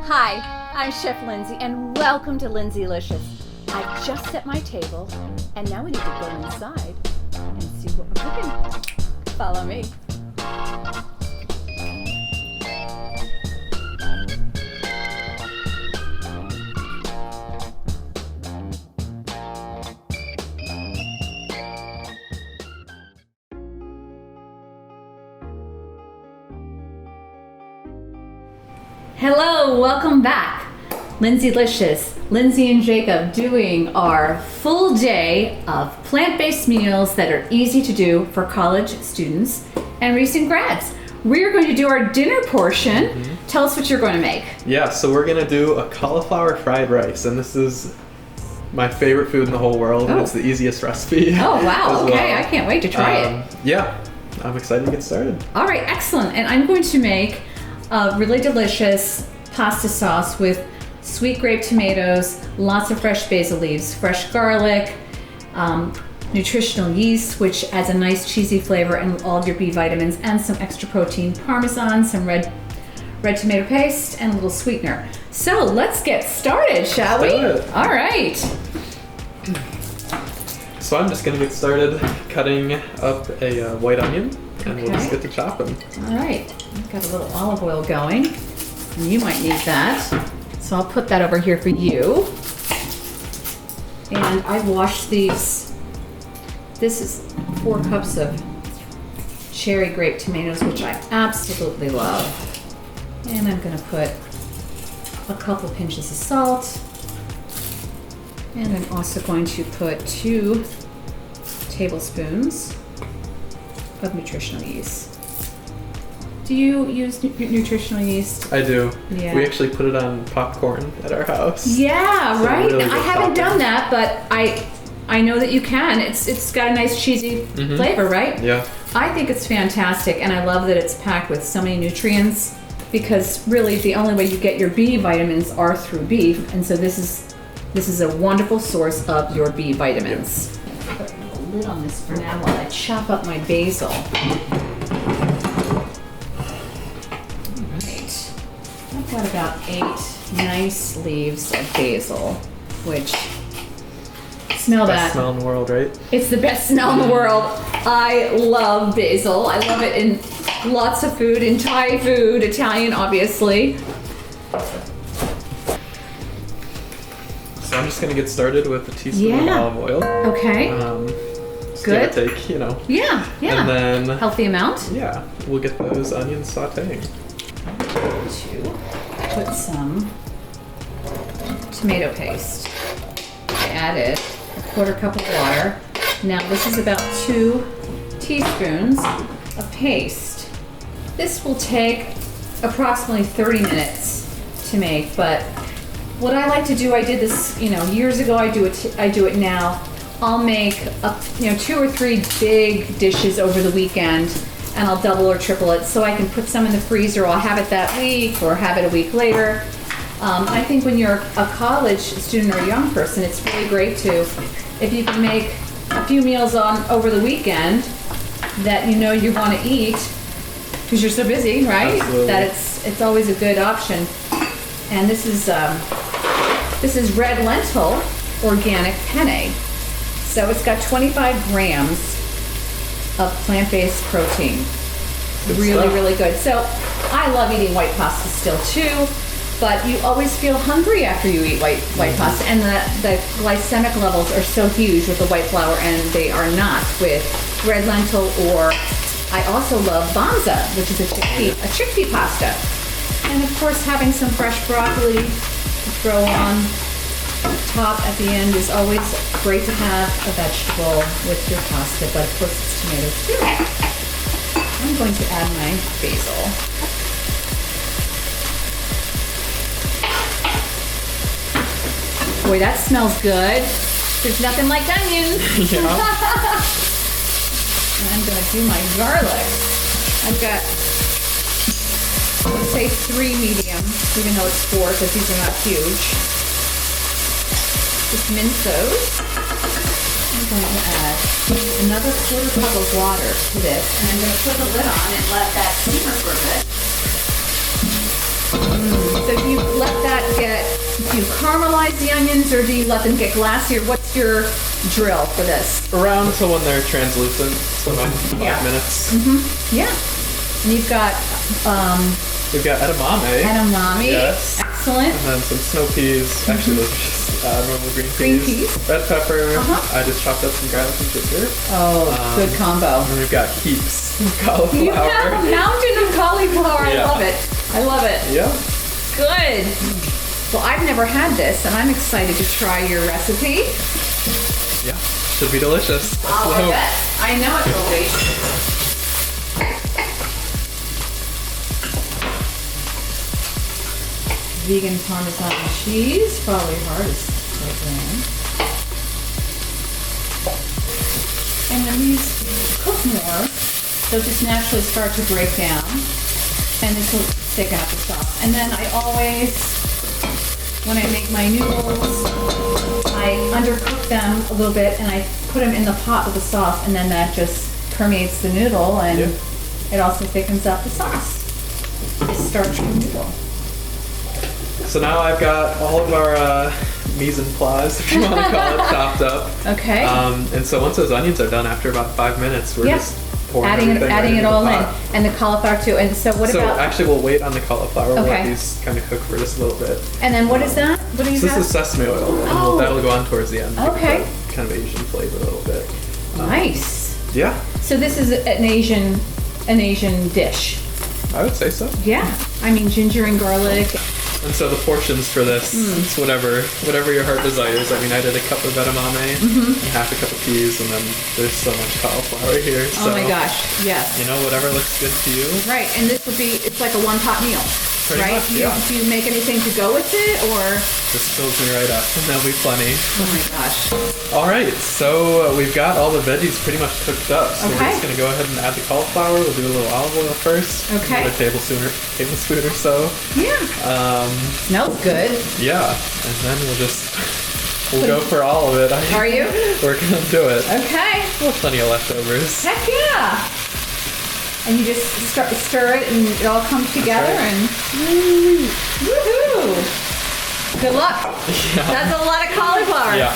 Hi, I'm Chef Lindsey, and welcome to Lindsey-licious. I just set my table, and now we need to go inside and see what we're cooking. Follow me. Hello, welcome back. Lindsey-licious, Lindsey and Jacob doing our full day of plant-based meals that are easy to do for college students and recent grads. We're going to do our dinner portion. Tell us what you're going to make. Yeah, so we're going to do a cauliflower fried rice, and this is my favorite food in the whole world, and it's the easiest recipe. Oh, wow. Okay, I can't wait to try it. Yeah, I'm excited to get started. All right, excellent. And I'm going to make a really delicious pasta sauce with sweet grape tomatoes, lots of fresh basil leaves, fresh garlic, nutritional yeast, which adds a nice cheesy flavor, and all of your B vitamins, and some extra protein, parmesan, some red tomato paste, and a little sweetener. So let's get started, shall we? All right. So I'm just going to get started cutting up a white onion, and we'll just get to chopping. All right. I've got a little olive oil going, and you might need that. So I'll put that over here for you. And I washed these. This is 4 cups of cherry grape tomatoes, which I absolutely love. And I'm gonna put a couple pinches of salt. And I'm also going to put 2 tablespoons of nutritional yeast. Do you use nutritional yeast? I do. Yeah. We actually put it on popcorn at our house. Yeah, so right? really I haven't done that, but I know that you can. It's got a nice cheesy flavor, right? Yeah. I think it's fantastic, and I love that it's packed with so many nutrients, because really the only way you get your B vitamins are through beef, and so this is a wonderful source of your B vitamins. Put a lid on this for now while I chop up my basil. I've got about 8 nice leaves of basil, which smell that. Best smell in the world, right? It's the best smell in the world. I love basil. I love it in lots of food, in Thai food, Italian, obviously. So I'm just gonna get started with a teaspoon of olive oil. Okay. Good. Give or take, you know. Yeah. And then healthy amount. Yeah, we'll get those onions sauteing. To put some tomato paste. I added a 1/4 cup of water. Now this is about 2 teaspoons of paste. This will take approximately 30 minutes to make, but what I like to do, I did this, years ago. I do it now. I'll make 2 or 3 big dishes over the weekend, and I'll double or triple it, so I can put some in the freezer, or I'll have it that week or have it a week later. I think when you're a college student or a young person, it's really great to, if you can make a few meals over the weekend that you want to eat, because you're so busy, right? Absolutely. That it's always a good option. And this is Red Lentil organic penne. So it's got 25 grams of plant-based protein. Really good. So I love eating white pasta still too, but you always feel hungry after you eat white pasta, and the glycemic levels are so huge with the white flour, and they are not with red lentil, or I also love Banza, which is a chickpea pasta. And of course, having some fresh broccoli to throw on top at the end is always great to have a vegetable with your pasta, but of course it's tomatoes too. I'm going to add my basil. Boy, that smells good. There's nothing like onions. Yeah. And I'm going to do my garlic. I've got, let's say 3 medium, even though it's 4 because these are not huge. Just mince those. I'm going to add another 1/4 cup of water to this, and I'm going to put the lid on and let that simmer for a bit. So if you let you caramelize the onions or do you let them get glassy, or what's your drill for this? Around to when they're translucent, so about 5 Yeah. minutes. Yeah. And you've got We've got edamame. edamame. Yes. Excellent. And then some snow peas. Actually, those are just normal green peas. Green peas. Red pepper. Uh-huh. I just chopped up some garlic and ginger. Oh, good combo. And we've got heaps of cauliflower. You have a mountain of cauliflower. Yeah. I love it. I love it. Yeah. Good. Well, I've never had this, and I'm excited to try your recipe. Yeah. Should be delicious. That's Oh, the I hope. bet. I know it will be. Vegan Parmesan cheese, probably hardest right there. And when these cook more, they'll just naturally start to break down, and this will thicken up the sauce. And then I always, when I make my noodles, I undercook them a little bit, and I put them in the pot with the sauce, and then that just permeates the noodle, and Yeah. it also thickens up the sauce. It's starchy noodle. So now I've got all of our mise en place, if you want to call it, chopped up. Okay. And so once those onions are done, after about 5 minutes, we're Yep. just pouring adding everything right it into the all in, pot. and the cauliflower too. And so what So about? actually, we'll wait on the cauliflower. We'll let Okay. these kind of cook for just a little bit. And then what is that? What do you So have? this is sesame oil, and Oh. that'll go on towards the end. to give Okay. it that kind of Asian flavor a little bit. Nice. Yeah, So this is an Asian dish. I would say so. Yeah. I mean ginger and garlic. And so the portions for this, it's whatever your heart desires. I mean, I did a cup of edamame and half a cup of peas, and then there's so much cauliflower here. So, Oh my gosh. Yes. you know, whatever looks good to you. Right. And this would be, it's like a one-pot meal. Pretty right? much, yeah. Do you make anything to go with it, or? Just fills me right up, and there'll be plenty. Oh my gosh. All right, so we've got all the veggies pretty much cooked up. So we're Okay. just gonna go ahead and add the cauliflower. We'll do a little olive oil first. Okay. About a tablespoon or so. Yeah. Smells good. Yeah, and then we'll go for all of it. Are you? We're gonna do it. Okay. We'll have plenty of leftovers. Heck yeah. And you just stir it, and it all comes together, right. and woohoo! Good luck. Yeah. That's a lot of cauliflower. Yeah.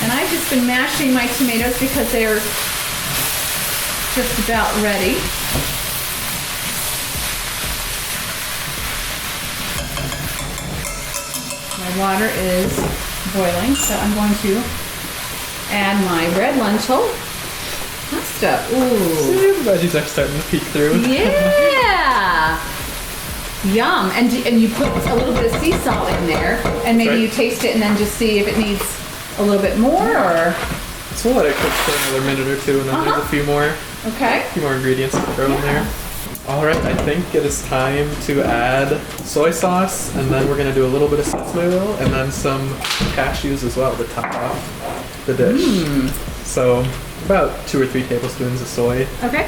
And I've just been mashing my tomatoes because they're just about ready. My water is boiling, so I'm going to add my red lentil pasta. Ooh. See, the veggies are starting to peek through. Yeah. Yum. And you put a little bit of sea salt in there, and maybe Right. you taste it and then just see if it needs a little bit more, or So we'll let it cook for another minute or two, and then there's a few more okay. ingredients to throw in there. All right, I think it is time to add soy sauce, and then we're gonna do a little bit of sesame oil, and then some cashews as well to top off the dish. So about 2 or 3 tablespoons of soy. Okay.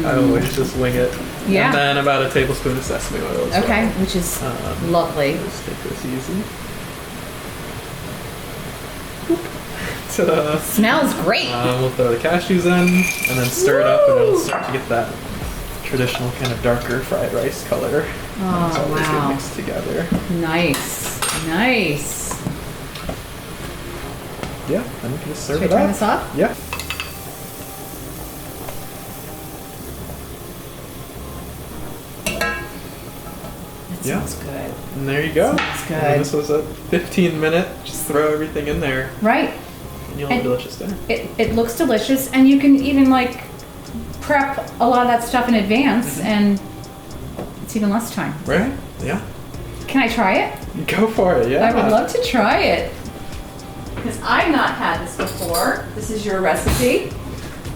I always just wing it. Yeah. And then about a tablespoon of sesame oil as Okay, well. which is lovely. Just take this easy. Ta-da. Smells great. We'll throw the cashews in, and then stir it up, and it'll start to get that traditional kind of darker fried rice color. Oh, So always wow. get mixed together. Nice. Nice. Yeah, and we can just serve Should I it turn up. this off? Yeah. That Yeah. smells good. And there you go. Smells good. And this was a 15-minute, just throw everything in there, Right. and you'll have And- a delicious dinner. It looks delicious, and you can even like prep a lot of that stuff in advance, and it's even less time. Right? Yeah. Can I try it? Go for it, yeah. I would love to try it. Because I've not had this before. This is your recipe.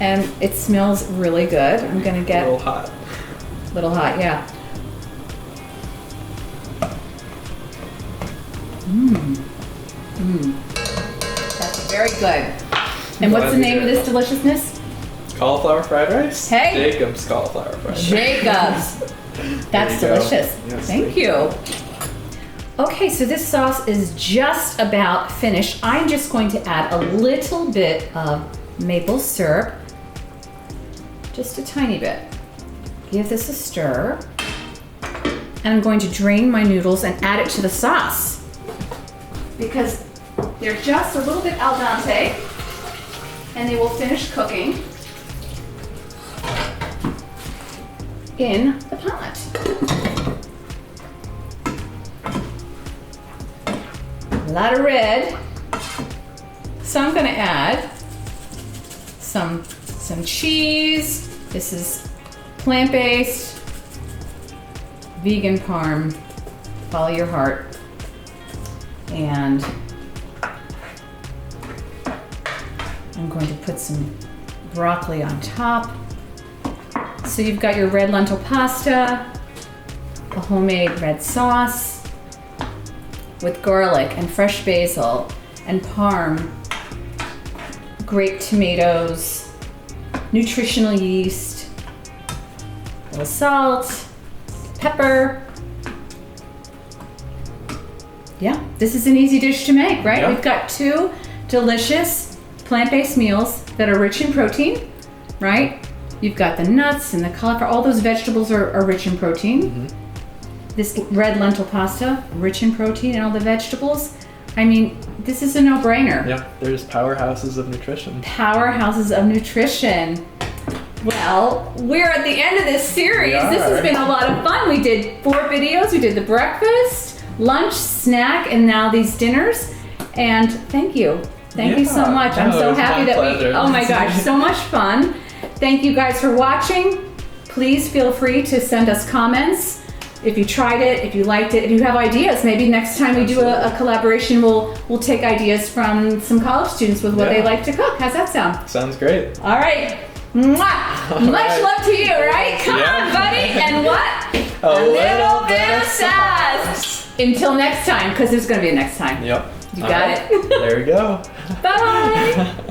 And it smells really good. I'm gonna A get little hot. a little hot, yeah. That's very good. And what's Glad the to name of hear this deliciousness? Cauliflower fried rice? Hey. Jacob's cauliflower fried rice. Jacob's. That's There you go. delicious. Yes, Thank you. Okay, so this sauce is just about finished. I'm just going to add a little bit of maple syrup. Just a tiny bit. Give this a stir. And I'm going to drain my noodles and add it to the sauce. Because they're just a little bit al dente and they will finish cooking in the pot. A lot of red. So I'm gonna add some cheese. This is plant-based, vegan parm, follow your heart. And I'm going to put some broccoli on top. So you've got your red lentil pasta, a homemade red sauce with garlic and fresh basil and parm, grape tomatoes, nutritional yeast, a little salt, pepper. Yeah, this is an easy dish to make, right? Yeah. We've got 2 delicious plant-based meals that are rich in protein, right? You've got the nuts and the cauliflower, all those vegetables are rich in protein. Mm-hmm. This red lentil pasta, rich in protein and all the vegetables. I mean, this is a no-brainer. Yeah, there's powerhouses of nutrition. Powerhouses of nutrition. Well, we're at the end of this series. We are. This has been a lot of fun. We did 4 videos. We did the breakfast, lunch, snack, and now these dinners. And thank you. Thank you so much. I'm so it's happy my that pleasure. oh my gosh, so much fun. Thank you guys for watching. Please feel free to send us comments if you tried it, if you liked it, if you have ideas. Maybe next time we do a collaboration, we'll take ideas from some college students with what they like to cook. How's that sound? Sounds great. All right. Mwah! Much love to you, right? Come on, buddy. And what? A little bit of sauce. Until next time, because there's going to be a next time. Yep. You got it. There we go. Bye.